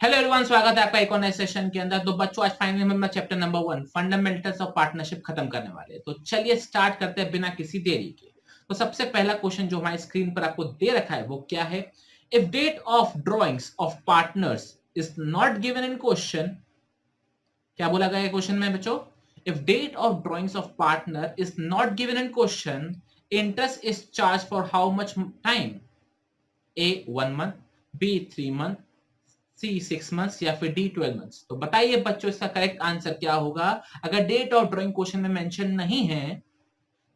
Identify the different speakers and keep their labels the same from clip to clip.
Speaker 1: Hello everyone, स्वागत है आपका एक और नए सेशन के अंदर। तो बच्चों, आज फाइनली हम chapter number 1 fundamentals of partnership खत्म करने वाले हैं। तो चलिए स्टार्ट करते हैं बिना किसी देरी के। तो सबसे पहला क्वेश्चन जो हमारी स्क्रीन पर आपको दे रखा है वो क्या है? If date of drawings of partners is not given in question, क्या बोला गया है क्वेश्चन में बच्चों? If date of drawings of partner is not given in question, interest is charge for how much time? A 1 month, B 3 month, C 6 months या फिर D 12 months. तो बताइए बच्चों, इसका करेक्ट आंसर क्या होगा? अगर डेट ऑफ ड्राइंग क्वेश्चन में मेंशन नहीं है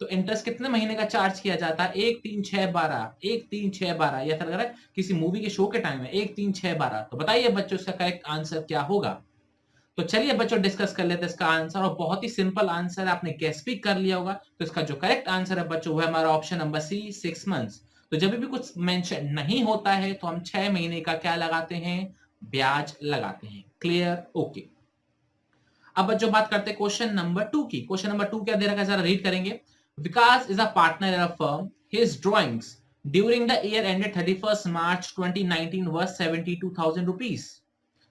Speaker 1: तो इंटरेस्ट कितने महीने का चार्ज किया जाता है? 1 3 6 12, 1 3 6 12। ये ऐसा लग रहा है किसी मूवी के शो के टाइम है, 1 3 6 12। तो बताइए बच्चों, इसका करेक्ट आंसर क्या होगा? तो चलिए बच्चों डिस्कस कर लेते हैं इसका आंसर। और बहुत ही सिंपल आंसर है, आपने गेस भी कर लिया होगा। तो इसका जो करेक्ट आंसर है बच्चों वो है हमारा ऑप्शन नंबर सी, 6 मंथ्स। तो जब भी कुछ मेंशन नहीं होता है तो हम 6 महीने का क्या लगाते हैं? ब्याज लगाते हैं। क्लियर? ओके। अब बच्चों बात करते हैं क्वेश्चन नंबर 2 की। क्वेश्चन नंबर 2 क्या दे रखा है जरा रीड करेंगे। Vikas is a partner in a firm, his drawings during the year ended 31 March 2019 was 72,000 rupees.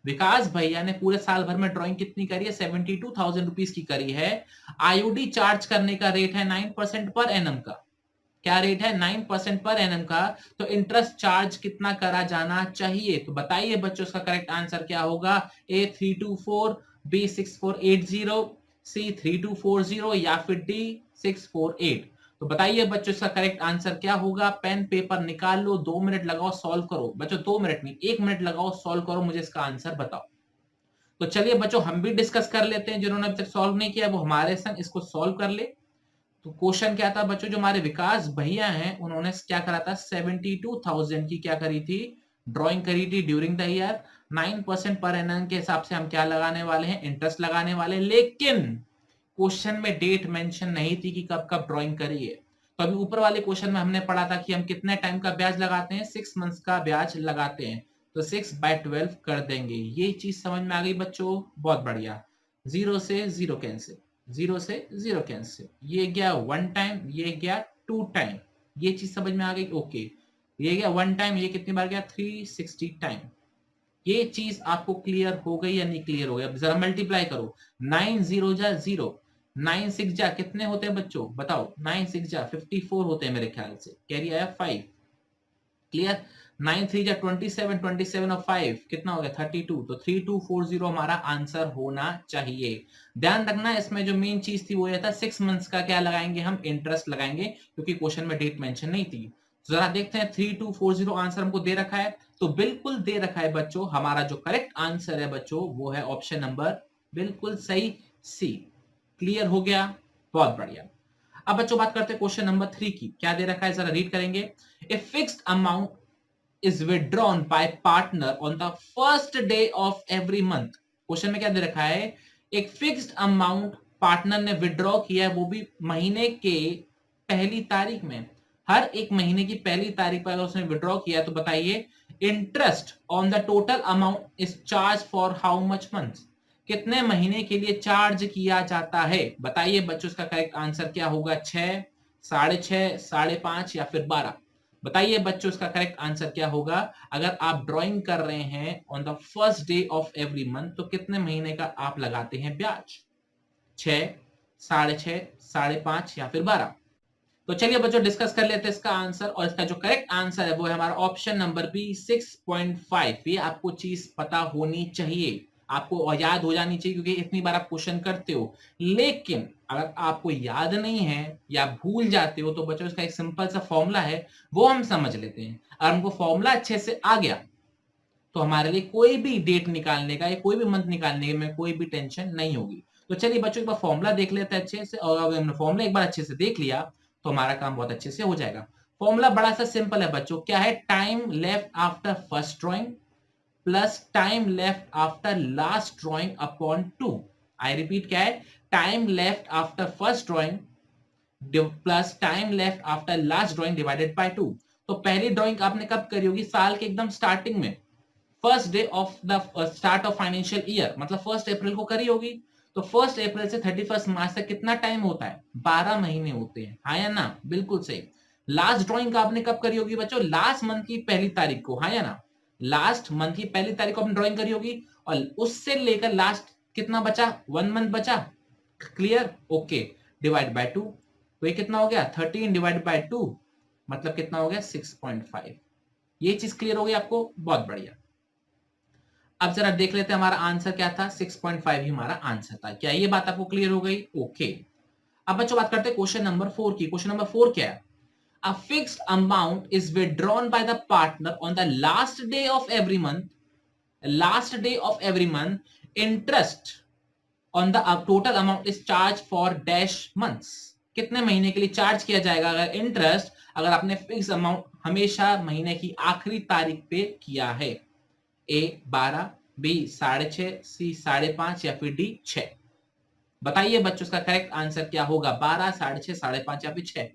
Speaker 1: Vikas भैया ने पूरे साल भर में ड्राइंग कितनी करी है? 72,000 रुपीस की करी है। आईओडी चार्ज करने का रेट है 9% पर एनम का। क्या रेट है? 9% पर एनम का। तो इंटरेस्ट चार्ज कितना करा जाना चाहिए? तो बताइए बच्चों, इसका करेक्ट आंसर क्या होगा? ए 324, बी 6480, सी 3240 या फिर डी 648। तो बताइए बच्चों, इसका करेक्ट आंसर क्या होगा? पेन पेपर निकाल लो, 2 मिनट लगाओ, सॉल्व करो। बच्चों 2 मिनट नहीं, 1 मिनट लगाओ, सॉल्व करो, मुझे इसका आंसर बताओ। तो चलिए बच्चों हम भी डिस्कस कर लेते हैं, जिन्होंने अभी तक सॉल्व नहीं किया वो हमारे संग इसको सॉल्व कर ले। तो क्वेश्चन क्या था बच्चों? जो हमारे विकास भैया हैं उन्होंने क्या करा था? 72,000 की क्या करी थी? ड्राइंग करी थी during the year. 9% per annum के हिसाब से हम क्या लगाने वाले हैं? इंटरेस्ट लगाने वाले। लेकिन क्वेश्चन में डेट मेंशन नहीं थी कि कब कब ड्राइंग करी है। तो अभी ऊपर वाले क्वेश्चन में हमने पढ़ा था कि हम कितने टाइम का ब्याज लगाते हैं? 6 मंथ्स का ब्याज लगाते हैं। तो 6/12 कर देंगे। ये चीज समझ में आ गई बच्चों? बहुत बढ़िया। जीरो से जीरो कैंसिल, जीरो से जीरो कैंसिल, ये गया 1 टाइम, ये गया 2 टाइम। ये चीज समझ में आ गई? ओके। ये गया 1 टाइम, ये कितनी बार गया? 360 टाइम। ये चीज आपको क्लियर हो गई या नहीं क्लियर हो गई? अब जरा मल्टीप्लाई करो। 9 जीरो जा जीरो, 9 6 जा कितने होते हैं बच्चों? बताओ। 9 6 जा 54 होते हैं मेरे ख्याल से। कैरी आया 5। क्लियर? 9 3 जा 27, 27 और 5 कितना हो गया? 32। तो 3240 हमारा आंसर होना चाहिए। ध्यान रखना, इसमें जो मेन चीज थी वो ये था 6 मंथ्स का क्या लगाएंगे हम? इंटरेस्ट लगाएंगे, क्योंकि क्वेश्चन में डेट मेंशन नहीं थी। तो जरा देखते हैं 3240 आंसर हमको दे रखा है। तो बिल्कुल दे रखा है बच्चों। हमारा जो करेक्ट आंसर है बच्चों वो है ऑप्शन नंबर बिल्कुल सही, सी। क्लियर हो गया? बहुत बढ़िया। अब बच्चों बात करते हैं क्वेश्चन नंबर 3 की। क्या दे रखा है जरा रीड करेंगे। A fixed amount is withdrawn by partner on the first day of every month। Question में क्या दे रखा है? एक फिक्स्ड अमाउंट पार्टनर ने विड्रॉ किया है, वो भी महीने के पहली तारीख में। हर एक महीने की पहली तारीख पर अगर उसने विड्रॉ किया तो बताइए interest on the total amount is charge for how much month? कितने महीने के लिए चार्ज किया जाता है? बताइए बच्चों, इसका करेक्ट आंसर क्या होगा? 6, 6.5, 5.5 या फिर 12? बताइए बच्चों, इसका करेक्ट आंसर क्या होगा? अगर आप ड्राइंग कर रहे हैं on the first day of every month तो कितने महीने का आप लगाते हैं ब्याज? 6, 6.5, 5.5 या फिर 12? तो चलिए बच्चों डिस्कस कर लेते हैं इसका आंसर। और इसका जो करेक्ट आंसर है वो है हमारा ऑप्शन नंबर बी, 6.5। ये आपको चीज पता होनी चाहिए, आपको याद हो जानी चाहिए, क्योंकि इतनी बार आप क्वेश्चन करते हो। लेकिन अगर आपको याद नहीं है या भूल जाते हो तो बच्चों इसका एक सिंपल सा फॉर्मूला है, वो हम समझ लेते हैं। अगर हमको फॉर्मूला अच्छे से आ गया तो हमारे लिए कोई भी डेट निकालने का या कोई भी मंथ निकालने में कोई भी टेंशन नहीं होगी। तो चलिए बच्चों एक बार फॉर्मूला देख लेते हैं अच्छे से। और अगर हमने फॉर्मूला एक बार अच्छे से देख लिया तो हमारा काम बहुत अच्छे से हो जाएगा। फॉर्मूला बड़ा सा सिंपल है बच्चों। क्या है? Time left after first drawing plus time left after last drawing upon 2। I repeat, क्या है? Time left after first drawing plus time left after last drawing divided by 2। तो पहली ड्रॉइंग आपने कब करी होगी? साल के एकदम स्टार्टिंग में, first day of the start of financial year, मतलब 1 अप्रैल को करी होगी। तो 1 अप्रैल से 31 मार्च तक कितना टाइम होता है? 12 महीने होते हैं, हाँ या ना? बिल्कुल सही। लास्ट ड्रॉइंग आपने कब करी होगी बच्चों? लास्ट मंथ की पहली तारीख को, हाँ या ना? लास्ट मंथ की पहली तारीख को आपने ड्राइंग करी होगी और उससे लेकर लास्ट कितना बचा, 1 मंथ बचा, क्लियर, ओके, डिवाइड बाय 2, तो ये कितना हो गया 13 डिवाइड बाय 2 मतलब कितना हो गया 6.5। ये चीज क्लियर हो गई आपको, बहुत बढ़िया। अब जरा देख लेते हैं हमारा आंसर क्या था, 6.5 ही हमारा आंसर था। क्या ये बात आपको क्लियर हो गई? ओके। अब बच्चों बात करते हैं क्वेश्चन नंबर 4 की। क्वेश्चन नंबर 4 क्या है? A fixed amount is withdrawn by the partner on the last day of every month. Last day of every month. Interest on the total amount is charged for dash months. कितने महीने के लिए charge किया जाएगा अगर interest, अगर आपने fix amount हमेशा महीने की आखिरी तारीख पे किया है? ए 12, बी 6.5, सी 5.5 या फिर डी 6। बताइए बच्चों इसका करेक्ट आंसर क्या होगा, 12, 6.5, 5.5 या फिर 6?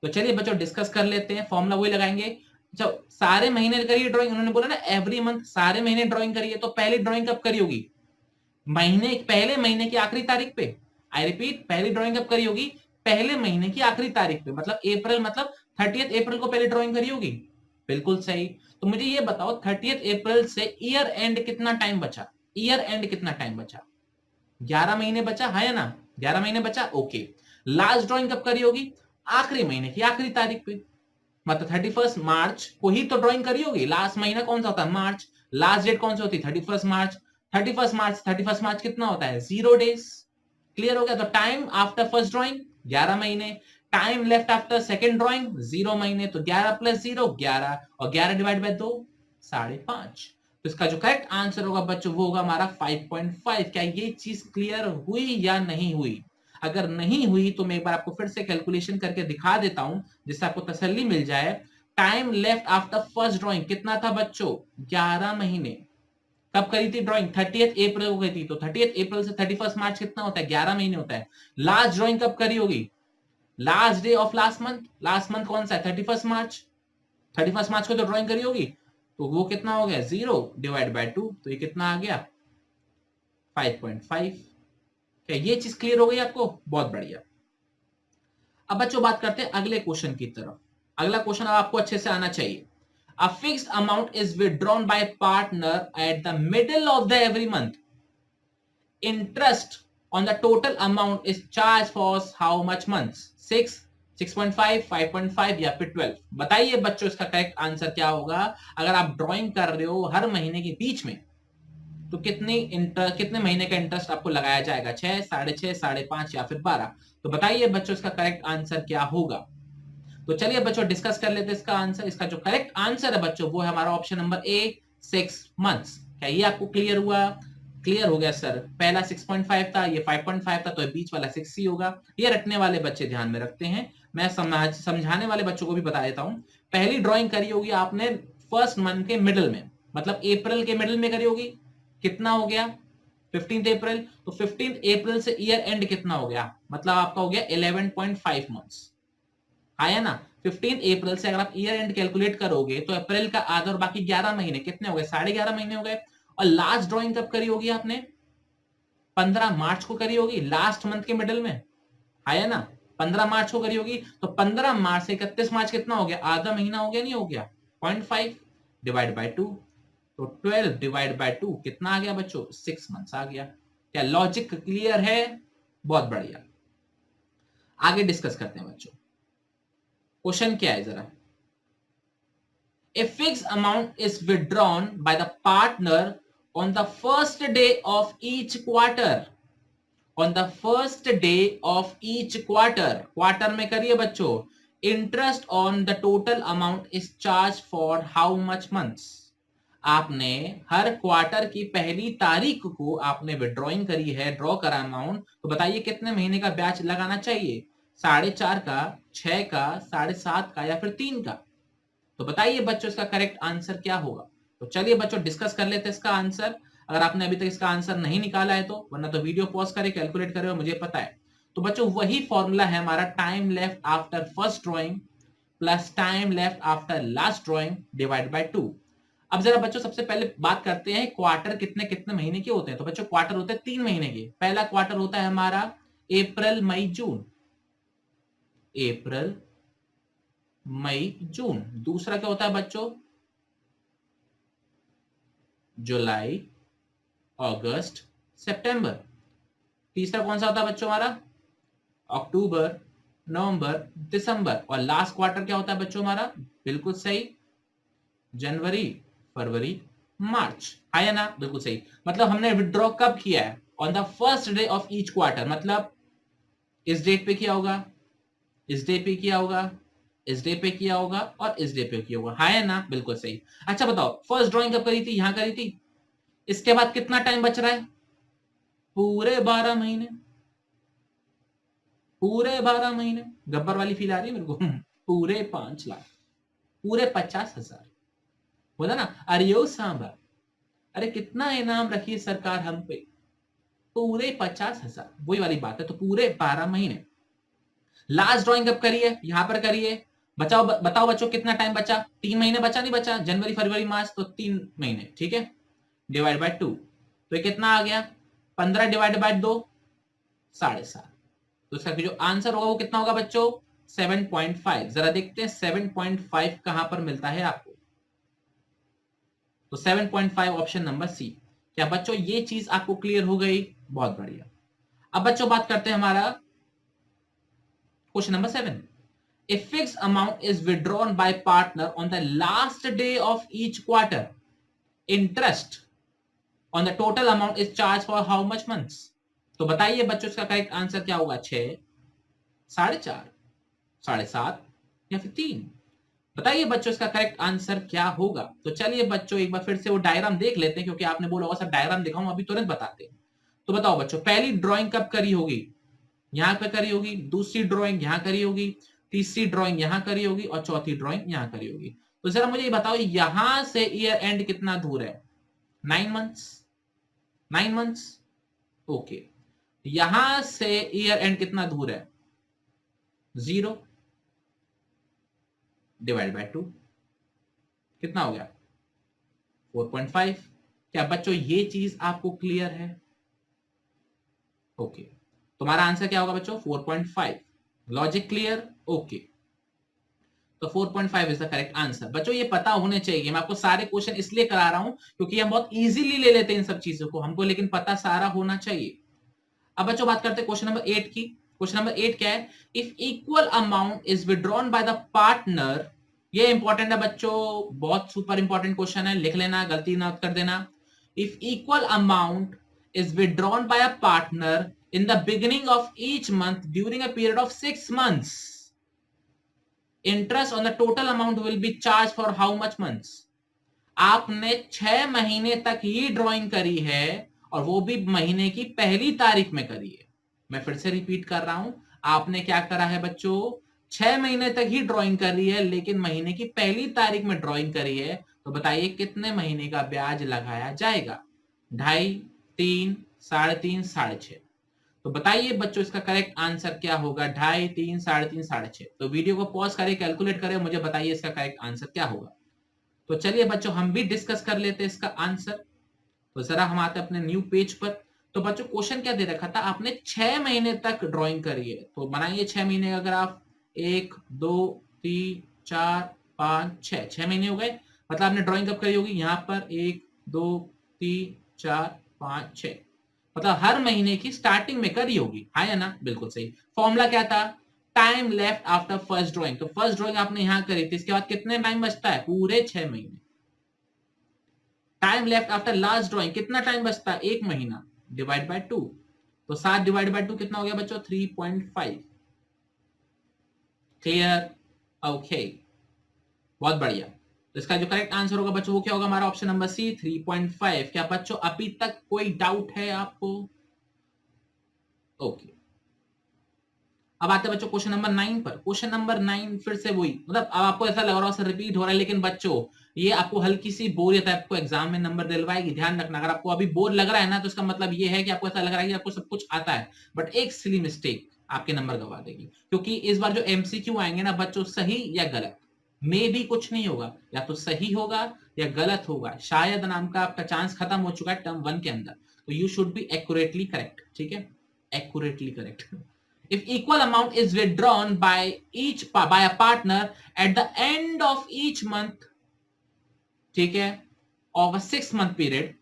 Speaker 1: तो चलिए बच्चों डिस्कस कर लेते हैं, फॉर्मूला वही लगाएंगे। जब सारे महीने करिए ड्राइंग, उन्होंने बोला ना एवरी मंथ, सारे महीने ड्राइंग करिए, तो पहली ड्राइंग कब करी होगी? पहले महीने की आखिरी तारीख पे। आई रिपीट, पहली ड्राइंग कब करी होगी? पहले महीने की आखिरी तारीख पे, मतलब अप्रैल, मतलब 30 अप्रैल को पहले ड्राइंग करी होगी। बिल्कुल सही। तो मुझे ये बताओ 30 अप्रैल से ईयर एंड कितना टाइम बचा? ईयर एंड कितना टाइम बचा? 11 महीने बचा है या ना? 11 महीने बचा, ओके। लास्ट ड्राइंग कब करी होगी? आखिरी महीने की आखिरी तारीख पे, मतलब 31 मार्च को ही तो ड्राइंग करी होगी। लास्ट महीना कौन सा होता है? मार्च। लास्ट डेट कौन सी होती है? 31 मार्च। 31 मार्च कितना होता है? 0 डेज। क्लियर हो गया? तो टाइम आफ्टर फर्स्ट ड्राइंग 11 महीने, time left after second drawing 0 महीने, तो 11 प्लस 0 11, और 11 डिवाइड बाय 2 5.5। तो इसका जो करेक्ट आंसर होगा बच्चों वो होगा हमारा 5.5। क्या ये चीज क्लियर हुई या नहीं हुई? अगर नहीं हुई तो मैं एक बार आपको फिर से कैलकुलेशन करके दिखा देता हूं जिससे आपको तसल्ली मिल जाए। Time left after first drawing कितना था बच्चों? 11 महीने। कब करी थी ड्राइंग? 30 अप्रैल को करी थी, तो 30 अप्रैल से 31 मार्च कितना होता है? 11 महीने होता है। लास्ट ड्राइंग कब करी होगी? Last day of last month. Last month कौन सा है? 31 मार्च। 31 मार्च को तो ड्राइंग करी होगी, तो वो कितना हो गया? 0 डिवाइड बाय 2, तो ये कितना आ गया? 5.5। क्या ये चीज क्लियर हो गई आपको? बहुत बढ़िया। अब बच्चों बात करते हैं अगले क्वेश्चन की तरफ। अगला क्वेश्चन आपको अच्छे से आना चाहिए। A fixed amount is withdrawn by a partner at the middle of the every month. Interest on the total amount is charged for how much months? 6, 6.5, 5.5 या फिर 12? बताइए बच्चों इसका करेक्ट आंसर क्या होगा? अगर आप ड्राइंग कर रहे हो हर महीने के बीच में, तो कितने महीने का इंटरेस्ट आपको लगाया जाएगा? 6, 6.5, 5.5 या फिर 12? तो बताइए बच्चों इसका करेक्ट आंसर क्या होगा? तो चलिए बच्चों डिस्कस कर लेते हैं इसका आंसर। इसका जो करेक्ट आंसर है बच्चों वो है हमारा ऑप्शन नंबर ए, 6 मंथ्स। क्या ये आपको क्लियर हुआ? क्लियर हो गया सर। पहला 6.5 था, ये 5.5 था, तो बीच वाला 6 ही होगा। ये रटने वाले बच्चे ध्यान में रखते हैं, मैं समझाने वाले बच्चों को भी बता देता हूं। पहली ड्राइंग करी होगी आपने फर्स्ट मंथ के मिडिल में, मतलब अप्रैल के मिडिल में करी होगी। कितना हो गया? 15 अप्रैल। तो 15 अप्रैल से ईयर एंड कितना हो गया? मतलब आपका हो गया 11.5 मंथ्स, आया ना? 15 अप्रैल से अगर आप ईयर एंड कैलकुलेट करोगे तो अप्रैल का आधा और बाकी 11 महीने कितने हो गए? 11.5 महीने हो गए। और लास्ट ड्राइंग कब करी होगी आपने? 15 मार्च को करी होगी, लास्ट मंथ के मिडिल में, आया ना? 15 मार्च को करी होगी, तो 15 मार्च से 31 मार्च कितना हो गया? आधा महीना हो गया, नहीं हो गया? 0.5 डिवाइड बाय 2, तो 12 डिवाइड बाय 2 कितना आ गया बच्चों? 6 मंथ्स आ गया। क्या लॉजिक क्लियर है? बहुत बढ़िया। आगे डिस्कस करते हैं बच्चों। क्वेश्चन क्या है जरा? A fixed amount is withdrawn by the partner on the first day of each quarter. On the first day of each quarter. Quarter में करिए बच्चों। Interest on the total amount is charged for how much months? आपने हर quarter की पहली तारीख को आपने withdrawing करी है, ड्रॉ करा अमाउंट, तो बताइए कितने महीने का ब्याज लगाना चाहिए? 4.5 का, 6 का, 7.5 का या फिर 3 का? तो बताइए बच्चों इसका करेक्ट आंसर क्या होगा? तो चलिए बच्चों डिस्कस कर लेते हैं इसका आंसर। अगर आपने अभी तक इसका आंसर नहीं निकाला है तो, वरना तो वीडियो पॉज करे कैलकुलेट करे, मुझे पता है। तो बच्चों वही फॉर्मूला है हमारा, time left after first drawing plus time left after last drawing divide by 2। अब जरा बच्चों सबसे पहले बात करते हैं क्वार्टर कितने कितने महीने के होते हैं। तो बच्चों क्वार्टर होते हैं 3 महीने के। पहला क्वार्टर होता है हमारा अप्रैल मई जून, अप्रैल मई जून। दूसरा क्या होता है बच्चों? जुलाई, अगस्त, सितंबर। तीसरा कौन सा होता है बच्चों हमारा? अक्टूबर, नवंबर, दिसंबर। और लास्ट क्वार्टर क्या होता है बच्चों हमारा? बिल्कुल सही, जनवरी, फरवरी, मार्च। आया ना? बिल्कुल सही। मतलब हमने विड्रॉ कब किया है? On the first day of each quarter. मतलब इस डेट पे किया होगा, इस डे पे किया होगा, इस डे पे किया होगा और इस डे पे किया होगा। हाँ है ना? बिल्कुल सही। अच्छा बताओ, फर्स्ट ड्राइंग कब करी थी? यहां करी थी। इसके बाद कितना टाइम बच रहा है? पूरे 12 महीने, पूरे 12 महीने। गब्बर वाली फील आ रही है मेरे को। पूरे 5 लाख, पूरे 50,000। बोला ना, अरे ओ सांबा, अरे कितना इनाम रखी है सरकार हम पे? पूरे 50,000। वही वाली बात है। तो पूरे 12 महीने। लास्ट ड्राइंग कब करी है? यहां पर करी है। बचाओ, बताओ बच्चों कितना टाइम बचा? 3 महीने बचा, नहीं बचा? जनवरी, फरवरी, मार्च, तो 3 महीने। ठीक है, डिवाइड बाय 2, तो ये कितना आ गया? 15 डिवाइड बाय 2, 7.5। तो इसका जो आंसर होगा वो कितना होगा बच्चों? 7.5। जरा देखते हैं 7.5 कहां पर मिलता है आपको। तो 7.5 ऑप्शन नंबर सी। क्या बच्चों ये चीज आपको क्लियर हो गई? बहुत बढ़िया। अब बच्चों बात करते हैं हमारा question number 7। A fixed amount is withdrawn by partner on the last day of each quarter. Interest on the total amount is charged for how much months? तो बताइए बच्चों इसका करेक्ट आंसर क्या होगा? 6, 4.5, 7.5 या फिर 3? बताइए बच्चों इसका करेक्ट आंसर क्या होगा? तो चलिए बच्चों एक बार फिर से वो डायग्राम देख लेते हैं, क्योंकि आपने बोला होगा सर डायग्राम दिखाऊं, अभी तुरंत बताते हैं। तो बताओ बच्चों, पहली ड्राइंग कब करी होगी? यहां पे करी होगी। दूसरी ड्राइंग यहां करी होगी। तीसरी ड्राइंग यहां करी होगी और चौथी ड्राइंग यहां करी होगी। तो जरा मुझे ये बताओ, यहां से ईयर एंड कितना दूर है? 9 मंथ्स, 9 मंथ्स। ओके। यहां से ईयर एंड कितना दूर है? 0 डिवाइड बाय 2, कितना हो गया? 4.5। क्या बच्चों ये चीज आपको क्लियर है? ओके, तुम्हारा आंसर क्या होगा बच्चों? 4.5। Logic clear? ओके, तो 4.5 इज द करेक्ट आंसर। बच्चों ये पता होने चाहिए, मैं आपको सारे क्वेश्चन इसलिए करा रहा हूं क्योंकि हम बहुत इजीली ले लेते हैं इन सब चीजों को, हमको लेकिन पता सारा होना चाहिए। अब बच्चों बात करते हैं क्वेश्चन नंबर 8 की। क्वेश्चन नंबर 8 क्या है? If equal amount is withdrawn by the partner. ये इंपॉर्टेंट है बच्चों, बहुत सुपर इंपॉर्टेंट क्वेश्चन है, लिख लेना, गलती ना कर देना। If equal amount is withdrawn bye a partner in the beginning of each month during a period of 6 months, interest on the total amount will be charge for how much months? आपने 6 महीने तक ही drawing करी है और वो भी महीने की पहली तारीख में करी है। मैं फिर से रिपीट कर रहा हूं, आपने क्या करा है बच्चों? 6 महीने तक ही ड्राइंग करी है लेकिन महीने की पहली तारीख में ड्राइंग करी है। तो बताइए कितने महीने का ब्याज लगाया जाएगा? 2.5, 3, 3.5, 6.5। तो बताइए बच्चों इसका करेक्ट आंसर क्या होगा? 2.5, 3, 3.5, 6.5। तो वीडियो को पॉज करें, कैलकुलेट करें, मुझे बताइए इसका करेक्ट आंसर क्या होगा। तो चलिए बच्चों हम भी डिस्कस कर लेते हैं इसका आंसर। तो जरा हम आते हैं अपने न्यू पेज पर। तो बच्चों क्वेश्चन क्या दे रखा था? आपने 6 महीने तक ड्राइंग करी है, तो बनाइए 6 महीने का ग्राफ। 1, 2, 3, 4, 5, 6, 6 महीने हो गए। मतलब आपने ड्राइंग कब करी होगी? यहाँ पर 1, 2, 3, 4, 5, 6। मतलब हर महीने की स्टार्टिंग में करी होगी। हाँ या ना? बिल्कुल सही। फॉर्मूला क्या था? Time left after first drawing. तो फर्स्ट ड्राइंग आपने यहां करी थी, इसके बाद कितने टाइम बचता है? पूरे 6 महीने। Time left after last drawing, कितना टाइम बचता है? 1 महीना, डिवाइड बाय 2। तो 7 डिवाइड बाय 2 कितना हो गया बच्चों? 3.5। क्लियर? ओके, बहुत बढ़िया। तो इसका जो करेक्ट आंसर होगा बच्चों वो क्या होगा? हमारा ऑप्शन नंबर सी, 3.5। क्या बच्चों अभी तक कोई डाउट है आपको? ओके, अब आते हैं बच्चों क्वेश्चन नंबर 9 पर। क्वेश्चन नंबर 9 फिर से वही, मतलब अब आपको ऐसा लग रहा है सर रिपीट हो रहा है, लेकिन बच्चों ये आपको हल्की सी बोरियत है, आपको एग्जाम में नंबर दिलवाएगी, ध्यान रखना। अगर आपको अभी बोर लग रहा है ना, तो इसका मतलब ये है कि आपको ऐसा लग रहा है कि आपको सब कुछ आता है, बट एक सिली मिस्टेक आपके नंबर गवा देगी। क्योंकि इस बार जो एमसीक्यू आएंगे ना बच्चों, सही या गलत में भी कुछ नहीं होगा, या तो सही होगा या गलत होगा। शायद नाम का आपका चांस खत्म हो चुका है टर्म 1 के अंदर। तो you should be accurately correct, ठीक है? Accurately correct. If equal amount is withdrawn by a partner at the end of each month, ठीक है, of a 6 month period,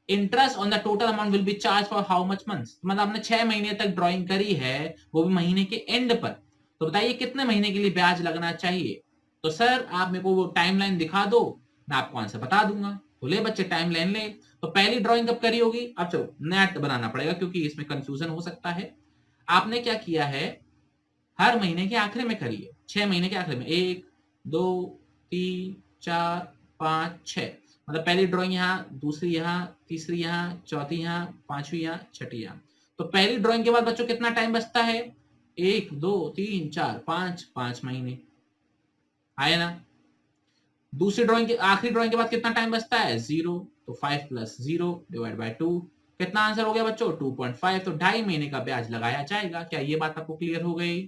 Speaker 1: interest on the total amount will be charge for how much months. मतलब आपने 6 महीने तक drawing करी है, वो भी महीने के एंड पर, तो बताइए कितने महीने के लिए ब्याज लगना चाहिए। तो सर आप मेरे को वो टाइमलाइन दिखा दो, मैं आपको आंसर बता दूंगा। तो ले बच्चे टाइमलाइन ले। तो पहली ड्राइंग कब करी होगी, अब चलो नेट बनाना पड़ेगा क्योंकि इसमें कंफ्यूजन हो सकता है। आपने क्या किया है, हर महीने के आखिरी में करिए, 6 महीने के आखिरी में, 1 2 3 4 5 6, मतलब पहली ड्राइंग यहाँ, दूसरी यहाँ, तीसरी यहाँ, चौथी यहाँ, पांचवी यहाँ, छठी यहाँ। तो पहली ड्राइंग के बाद बच्चों कितना टाइम बचता है, 1 2 3 4 5, 5 महीने आया ना। दूसरी ड्राइंग के आखिरी ड्राइंग के बाद कितना टाइम बचता है, 0, तो 5 + 0 / 2, कितना आंसर हो गया बच्चों, 2.5। तो 2.5 महीने का ब्याज लगाया जाएगा। क्या ये बात आपको क्लियर हो गई,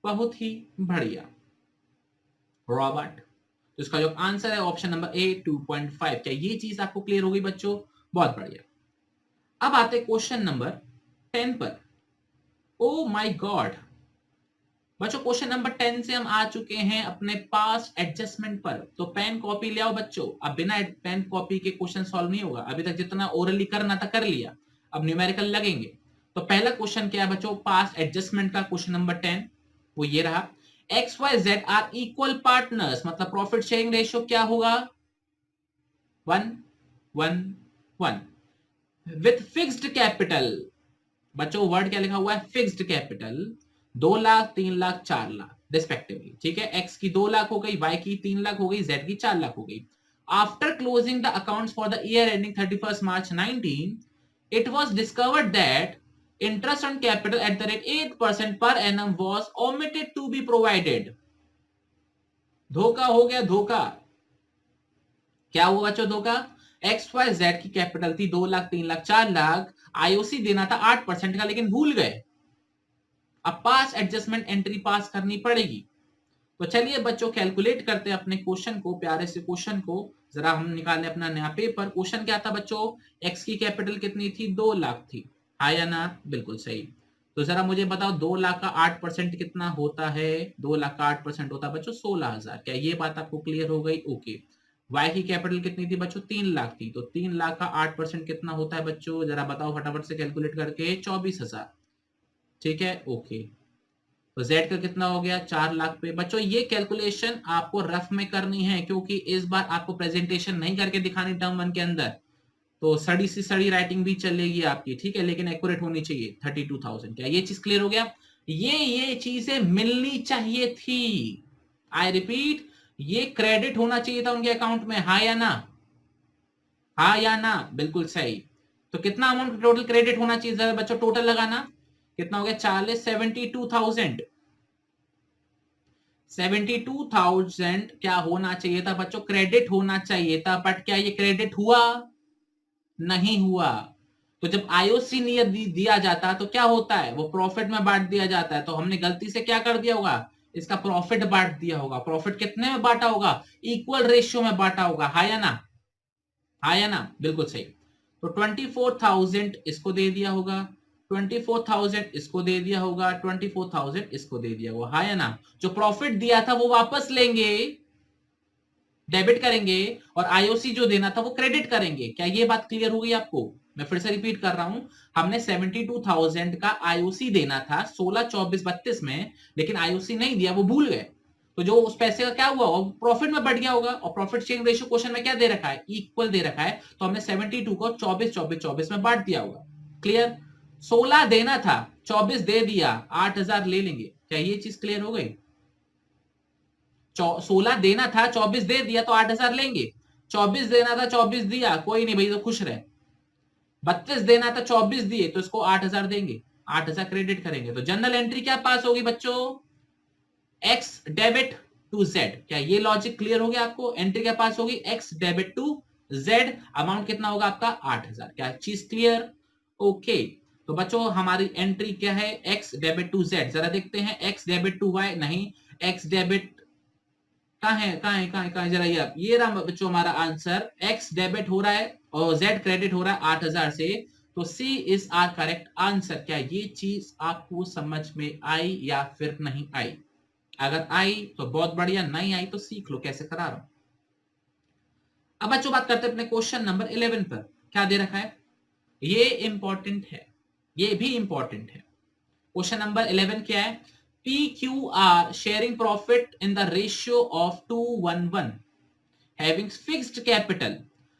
Speaker 1: बहुत ही बढ़िया रॉबर्ट। तो इसका जो आंसर है ऑप्शन नंबर ए 2.5। क्या ये चीज आपको क्लियर हो गई बच्चों, बहुत बढ़िया। अब आते क्वेश्चन नंबर 10 पर। ओ माय गॉड बच्चों, क्वेश्चन नंबर 10 से हम आ चुके हैं अपने पास्ट एडजस्टमेंट पर। तो पेन कॉपी ले आओ बच्चों। अब बिना पेन कॉपी के क्वेश्चन सॉल्व नहीं होगा। अभी तक जितना ओरली करना था कर लिया, अब न्यूमेरिकल लगेंगे। तो पहला क्वेश्चन क्या है बच्चों, पास्ट एडजस्टमेंट का क्वेश्चन नंबर 10, वो ये रहा। XYZ आर इक्वल पार्टनर्स, मतलब प्रॉफिट शेयरिंग रेशियो क्या होगा, 1 1 1 विथ फिक्स्ड कैपिटल। बच्चों वर्ड क्या लिखा हुआ है, fixed capital, 2 lakh 3 lakh 4 lakh respectively. ठीक है, एक्स की 2 लाख हो गई, वाई की 3 लाख हो गई, जेड की 4 लाख हो गई। After closing the accounts for the year ending 31 March 19, it was discovered that interest on capital at the rate 8% per annum was omitted to be provided। धोखा हो गया, धोखा। क्या हुआ बच्चों, धोखा। XYZ की कैपिटल थी 2 लाख 3 लाख 4 लाख, आईओसी देना था 8% का, लेकिन भूल गए। अब पास एडजस्टमेंट एंट्री पास करनी पड़ेगी। तो चलिए बच्चों कैलकुलेट करते हैं अपने क्वेश्चन को, प्यारे से क्वेश्चन को। जरा हम निकालें अपना नया पेपर। क्वेश्चन क्या था बच्चों, एक्स की कैपिटल कितनी थी, 2 लाख थी, हाँ या ना, बिल्कुल सही। तो जरा मुझे बताओ 2 लाख का 8% कितना होता है, 2 लाख का 8% होता है बच्चों 16,000। क्या ये बात आपको क्लियर हो गई, ओके। वाई की कैपिटल कितनी थी बच्चों, 3 लाख थी, तो 3 लाख का 8% कितना होता है बच्चों, जरा बताओ फटाफट से कैलकुलेट करके, 24,000। ठीक है, ओके। तो Z का कितना हो गया, 4 लाख पे। बच्चों ये कैलकुलेशन आपको रफ में करनी है क्योंकि इस बार आपको प्रेजेंटेशन नहीं करके दिखानी टर्म 1 के अंदर, तो सड़ी सी सड़ी राइटिंग भी चलेगी आपकी, ठीक है, लेकिन एक्यूरेट होनी चाहिए। 32,000। क्या ये चीज क्लियर हो गया, ये चीजें मिलनी चाहिए थी। आई रिपीट, ये क्रेडिट होना चाहिए था उनके अकाउंट में, हाँ या ना, हाँ या ना, बिल्कुल सही। तो कितना अमाउंट टोटल क्रेडिट होना चाहिए, जरा बच्चों टोटल लगाना, कितना हो गया, 72,000। 72,000 क्या होना चाहिए था बच्चों, क्रेडिट होना चाहिए था, बट क्या ये क्रेडिट हुआ, नहीं हुआ। तो जब आईओसी नियत दिया जाता है तो क्या होता है, वो प्रॉफिट में बांट दिया जाता है। तो हमने गलती से क्या कर दिया होगा, इसका प्रॉफिट बांट दिया होगा। प्रॉफिट कितने में बांटा होगा, इक्वल रेशियो में बांटा होगा, हाँ या ना, हाँ या ना, बिल्कुल सही। तो 24,000 इसको दे दिया होगा, 24,000 इसको दे दिया होगा, 24,000 इसको दे दिया होगा, हाँ या ना। जो प्रॉफिट दिया था वो वापस लेंगे, डेबिट करेंगे, और आईओसी जो देना था वो क्रेडिट करेंगे। क्या ये बात क्लियर हो गई आपको, मैं फिर से रिपीट कर रहा हूं। हमने 72,000 का आईओसी देना था 16, 24, 32 में, लेकिन आईओसी नहीं दिया, वो भूल गए। तो जो उस पैसे का क्या हुआ, प्रॉफिट में बढ़ गया होगा। और प्रॉफिट शेयरिंग रेशियो क्वेश्चन में क्या दे रखा है, इक्वल दे रखा है। तो हमने 72 को 24, 24, 24 में बांट दिया होगा। क्लियर, 16 देना था, 24 दे दिया, 8,000 ले लेंगे। क्या ये चीज क्लियर हो गई, 16 देना था, 24 दे दिया, तो 8,000 लेंगे। 24 देना था, 24 दिया, कोई नहीं भाई, तो खुश रहे। 32 देना था, 24 दिए, तो इसको 8,000 देंगे, 8,000 क्रेडिट करेंगे। तो जनरल एंट्री क्या पास होगी बच्चों, एक्स डेबिट टू जेड। क्या ये लॉजिक क्लियर हो गया आपको, एंट्री क्या पास होगी, X debit to Z. Amount कितना होगा आपका, 8,000। क्या चीज क्लियर, ओके। तो बच्चों हमारी एंट्री क्या है, एक्स डेबिट टू जेड। जरा देखते हैं, एक्स डेबिट टू वाई, नहीं, एक्स डेबिट कहाँ है जरा ये रहा बच्चों हमारा आंसर। एक्स डेबिट हो रहा है और जेड क्रेडिट हो रहा है 8,000 से। तो सी इज आर करेक्ट आंसर। क्या ये चीज आपको समझ में आई या फिर नहीं आई, अगर आई तो बहुत बढ़िया, नहीं आई तो सीख लो कैसे करा रहा हूं। अब बच्चों बात करते हैं अपने क्वेश्चन नंबर 11 पर। क्या दे रखा है, ये इंपॉर्टेंट है, ये भी इंपॉर्टेंट है। क्वेश्चन नंबर 11 क्या है, P Q R sharing profit in the ratio of 2:1 having fixed capital.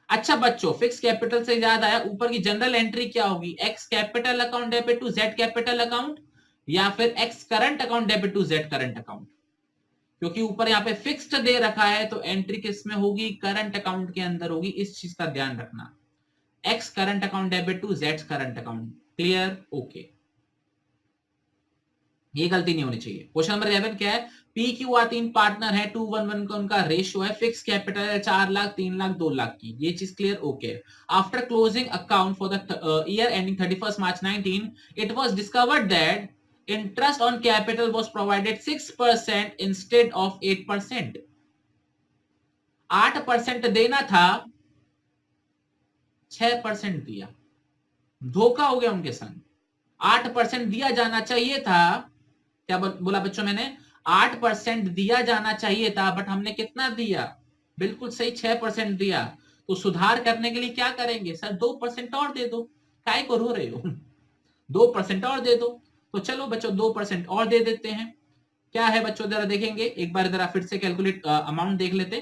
Speaker 1: अच्छा बच्चों, फिक्स कैपिटल से याद आया, ऊपर की जनरल एंट्री क्या होगी, X capital account debit to Z capital account, या फिर X current account debit to Z current account. क्योंकि ऊपर यहाँ पे फिक्स्ड दे रखा है तो एंट्री किस में होगी, करंट अकाउंट के अंदर होगी, इस चीज का ध्यान रखना। X current account debit to Z current account, clear, okay, ये गलती नहीं होनी चाहिए। क्वेश्चन नंबर 11 क्या है, पी क्यू आर 3 पार्टनर है, 2:1 का उनका रेशियो है, फिक्स कैपिटल है 4 लाख, 3 लाख, 2 लाख की, ये चीज clear, okay. After closing account for the year ending 31 March 19, it was discovered that interest on capital was provided 6% instead of 8%। 8% देना था, 6% दिया, धोखा हो गया उनके संग। 8% दिया जाना चाहिए था, क्या बोला बच्चों मैंने, 8% दिया जाना चाहिए था, बट हमने कितना दिया, बिल्कुल सही 6% दिया। तो सुधार करने के लिए क्या करेंगे, सर 2% और दे दो, काय को रो रहे हो 2% और दे दो। तो चलो बच्चों 2% और दे देते हैं। क्या है बच्चों, जरा देखेंगे एक बार, जरा फिर से कैलकुलेट अमाउंट देख लेते।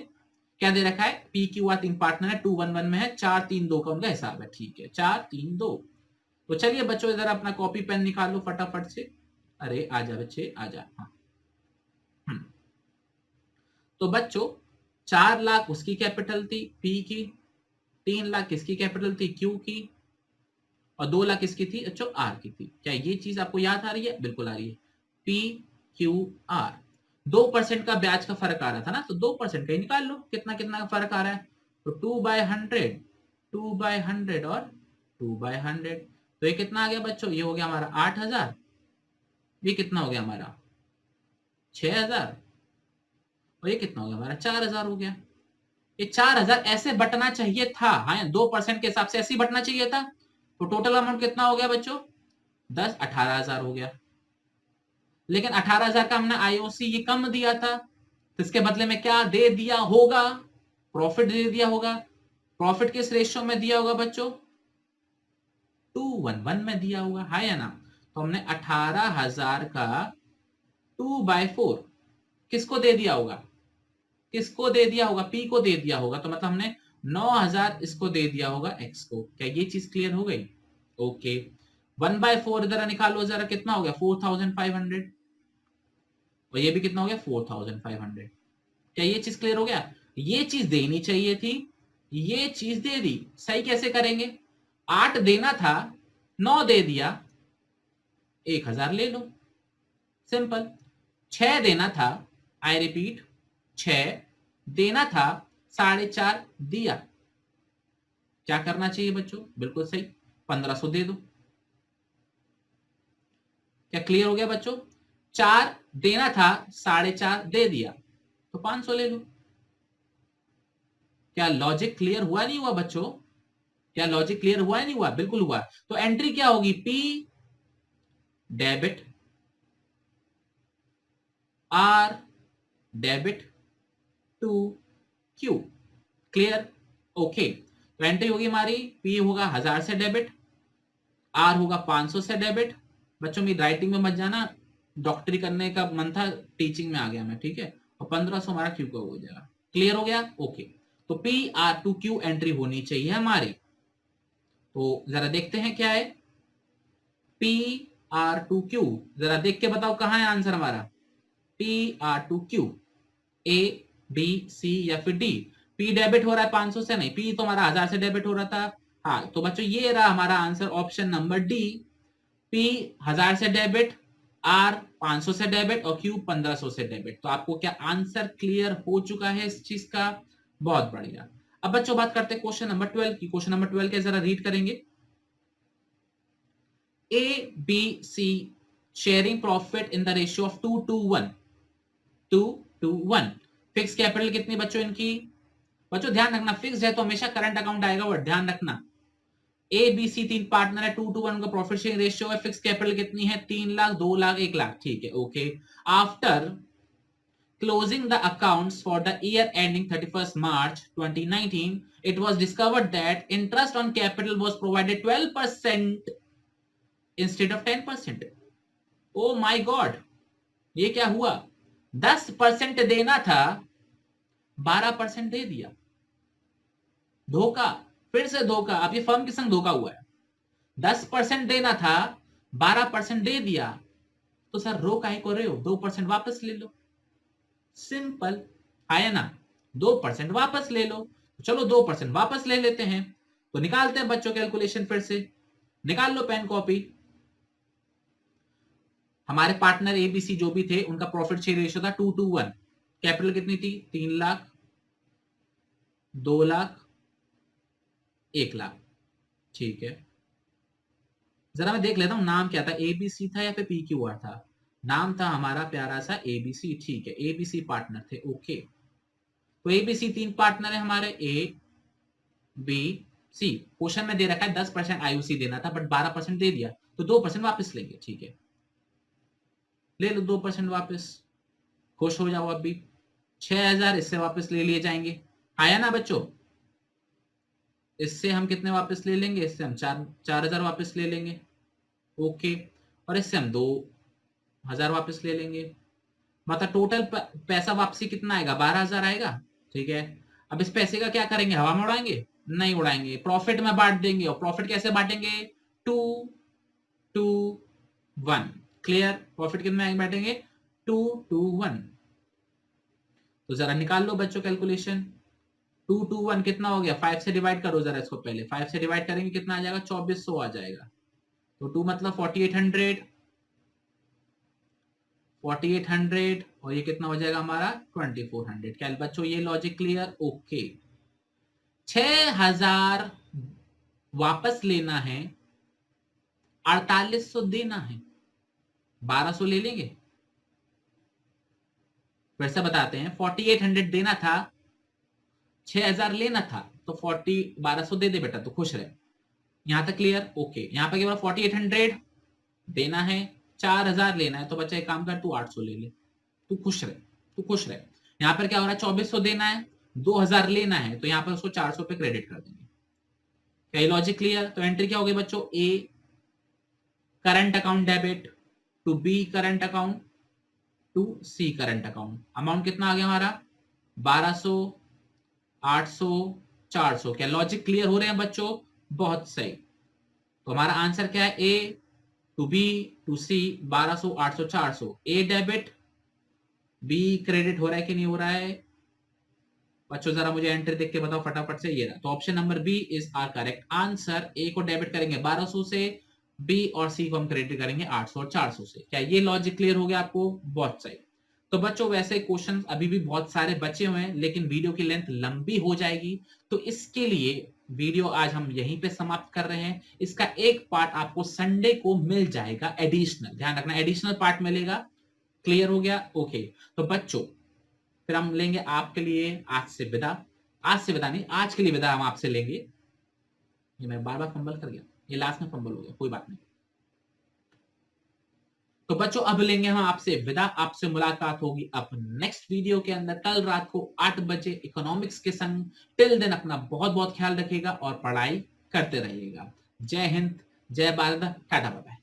Speaker 1: क्या दे रखा है, पी क्यू आर 3 पार्टनर है, 2:1 में है, 4-3-2 का उनका हिसाब है, ठीक है, 4-3-2। तो चलिए बच्चों जरा अपना कॉपी पेन निकाल लो फटाफट से, अरे आजा बच्चे आजा, हाँ। तो बच्चों 4 लाख उसकी कैपिटल थी पी की, 3 लाख किसकी कैपिटल थी क्यू की, और 2 लाख किसकी थी, अच्छा आर की थी। क्या ये चीज आपको याद आ रही है, बिल्कुल आ रही है। पी क्यू आर, 2% का ब्याज का फर्क आ रहा था ना, तो 2% का ही निकाल लो, कितना कितना का फर्क आ रहा है, तो 2/100, 2/100 और 2/100, तो ये कितना आ गया बच्चों, ये हो गया हमारा 8,000, ये कितना हो गया हमारा 6,000, और ये कितना हो गया हमारा 4,000 हो गया। ये 4,000 ऐसे बटना चाहिए था, हाँ 2% के हिसाब से ऐसे ही बटना चाहिए था। तो टोटल अमाउंट कितना हो गया बच्चों, 18,000 हो गया। लेकिन 18,000 का हमने आईओसी ये कम दिया था, तो इसके बदले में क्या दे दिया होगा, प्रॉफिट दे दिया होगा। प्रॉफिट किस रेशियो में दिया होगा बच्चों, 2:1 में दिया होगा, है या ना। तो हमने 18,000 का 2/4 किसको दे दिया होगा, किसको दे दिया होगा, पी को दे दिया होगा, तो मतलब हमने 9,000 इसको दे दिया होगा एक्स को। क्या ये चीज क्लियर हो गई, ओके। 1/4 जरा निकालो, जरा कितना हो गया 4,500, और ये भी कितना हो गया 4,500। क्या ये चीज क्लियर हो गया, ये चीज देनी चाहिए थी, ये चीज दे दी, सही कैसे करेंगे, 8 देना था, 9 दे दिया, 1,000 ले लो, सिंपल। 6 देना था, आई रिपीट 6 देना था, 4.5 दिया, क्या करना चाहिए बच्चों, बिल्कुल सही 1,500 दे दो। क्या क्लियर हो गया बच्चों, 4 देना था, 4.5 दे दिया, तो 500 ले लो। क्या लॉजिक क्लियर हुआ नहीं हुआ बच्चों, क्या लॉजिक क्लियर हुआ नहीं हुआ, बिल्कुल हुआ। तो एंट्री क्या होगी, P debit, R debit to Q, clear, okay. तो एंट्री होगी हमारी, पी होगा 1,000 से डेबिट, आर होगा 500 से डेबिट। बच्चों मेरी राइटिंग में मत जाना, डॉक्टरी करने का मन था, टीचिंग में आ गया मैं, ठीक है। और 1,500 हमारा क्यू का हो जाएगा, क्लियर हो गया, ओके। तो P R to Q entry होनी चाहिए हमारी। तो जरा देखते हैं क्या है, पी आर टू क्यू, जरा देख के बताओ कहां है आंसर हमारा, P R to Q, A B C या फिर डी। पी डेबिट हो रहा है 500 से, नहीं पी तो हमारा 1,000 से डेबिट हो रहा था, हाँ। तो बच्चों ये रहा हमारा answer, option number D, P 1,000 से डेबिट, आर 500 से डेबिट और क्यू 1,500 से डेबिट। तो आपको क्या आंसर क्लियर हो चुका है इस चीज का, बहुत बढ़िया। अब बच्चों बात करते हैं क्वेश्चन नंबर 12 की। क्वेश्चन नंबर 12 के जरा रीड करेंगे, A B C sharing profit in the ratio of 2:1, 2:1। Fix capital कितनी बच्चों इनकी, बच्चों ध्यान रखना फिक्स है तो हमेशा करंट अकाउंट आएगा, वो ध्यान रखना। ए बी सी 3 पार्टनर है, 2:1 का प्रॉफिट शेयरिंग रेशियो है, फिक्स कैपिटल कितनी है 3 लाख, 2 लाख, 1 लाख, ठीक है, okay. After closing the accounts for the year ending 31st March 2019, it was discovered that interest on capital was provided 12% instead of 10%. Oh my God, ये क्या हुआ? 10% देना था, 12% दे दिया। धोखा, फिर से धोखा। अब ये फर्म के संग धोखा हुआ है। 10% देना था, 12% दे दिया, तो सर रो काहे को रहे हो? 2% वापस ले लो। सिंपल आया ना? 2% वापस ले लो। चलो 2% वापस ले लेते हैं। तो निकालते हैं बच्चों कैलकुलेशन, फिर से निकाल लो पेन कॉपी। हमारे पार्टनर एबीसी जो भी थे उनका प्रॉफिट शेयर रेशियो था 2:1। कैपिटल कितनी थी? 3 लाख, 2 लाख, 1 लाख। ठीक है, जरा मैं देख लेता हूं नाम क्या था, एबीसी था या फिर पीक्यूआर था? नाम था हमारा प्यारा सा एबीसी। ठीक है, एबीसी पार्टनर थे। ओके, तो एबीसी 3 पार्टनर है हमारे, ए बी सी। क्वेश्चन में दे रखा है 10% आईयूसी देना था, बट 12% दे दिया, तो 2% वापस लेंगे। ठीक है, ले लो 2% वापस, खुश हो जाओ। अभी 6000 इससे वापस ले लिए जाएंगे। आया ना बच्चों? इससे हम कितने वापस ले लेंगे? इससे हम 4000 वापस ले लेंगे। ओके, और इससे हम 2000 वापस ले लेंगे। मतलब टोटल पैसा वापसी कितना आएगा? 12000 आएगा। ठीक है, अब इस पैसे का क्या करेंगे? हवा में उड़ाएंगे? नहीं उड़ाएंगे, प्रॉफिट में बांट देंगे। और प्रॉफिट कैसे बांटेंगे? 2:1। क्लियर? प्रॉफिट कितने में बांटेंगे? 2:1। तो जरा निकाल लो बच्चों कैलकुलेशन। 2:1 कितना हो गया? 5 से डिवाइड करो जरा इसको। पहले 5 से डिवाइड करेंगे कितना आ जाएगा? 2400 आ जाएगा। तो 2 मतलब 4800, 4800, और ये कितना हो जाएगा हमारा? 2400। क्या बच्चों ये लॉजिक क्लियर? ओके, 6000 वापस लेना है, 4800 देना है, 1200 ले लेंगे। फिर से बताते हैं, 4800 देना था, 6000 लेना था, तो 1200 दे दे बेटा, तो खुश रहे। यहां तक क्लियर? ओके, यहां पर केवल 4800 देना है, 4000 लेना है, तो बच्चा एक काम कर, तू 800 ले ले, तू खुश रहे, तू खुश रहे। यहां पर क्या हो रहा है? 2400 देना है, 2000 लेना है, तो यहां पर उसको 400 पे क्रेडिट कर देंगे। क्या ये लॉजिक क्लियर? तो एंट्री क्या हो गई बच्चों? A current account debit, to B current account, to C current account. Amount कितना आ गया हमारा? 1200, 800, 400। क्या लॉजिक क्लियर हो रहे हैं बच्चों? बहुत सही। तो हमारा आंसर क्या है? A to B to C, 1200, 800, 400। A debit, B credit हो रहा है कि नहीं हो रहा है बच्चों? जरा मुझे एंट्री देख के बताओ फटाफट से। ये रहा, तो option number B is our correct answer. A को डेबिट करेंगे 1200 से, बी और सी को हम क्रेडिट करेंगे 800 और 400 से। क्या ये लॉजिक क्लियर हो गया आपको? बहुत सही। तो बच्चों वैसे क्वेश्चन अभी भी बहुत सारे बचे हुए हैं, लेकिन वीडियो की लेंथ लंबी हो जाएगी, तो इसके लिए वीडियो आज हम यहीं पे समाप्त कर रहे हैं। इसका एक पार्ट आपको संडे को मिल जाएगा एडिशनल, ध्यान रखना एडिशनल पार्ट मिलेगा। क्लियर हो गया? ओके, तो बच्चों फिर हम लेंगे आपके लिए आज से विदा। आज से विदा नहीं, आज के लिए विदा हम आपसे लेंगे। ये मैं बार बार फंबल कर गया, ये लास्ट में फंबल हो गया, कोई बात नहीं। तो बच्चों अब लेंगे हम आपसे विदा। आपसे मुलाकात होगी अब नेक्स्ट वीडियो के अंदर कल रात को 8 बजे इकोनॉमिक्स के संग। टिल दिन अपना बहुत बहुत ख्याल रखिएगा और पढ़ाई करते रहिएगा। जय हिंद, जय भारत, टाटा बाय बाय।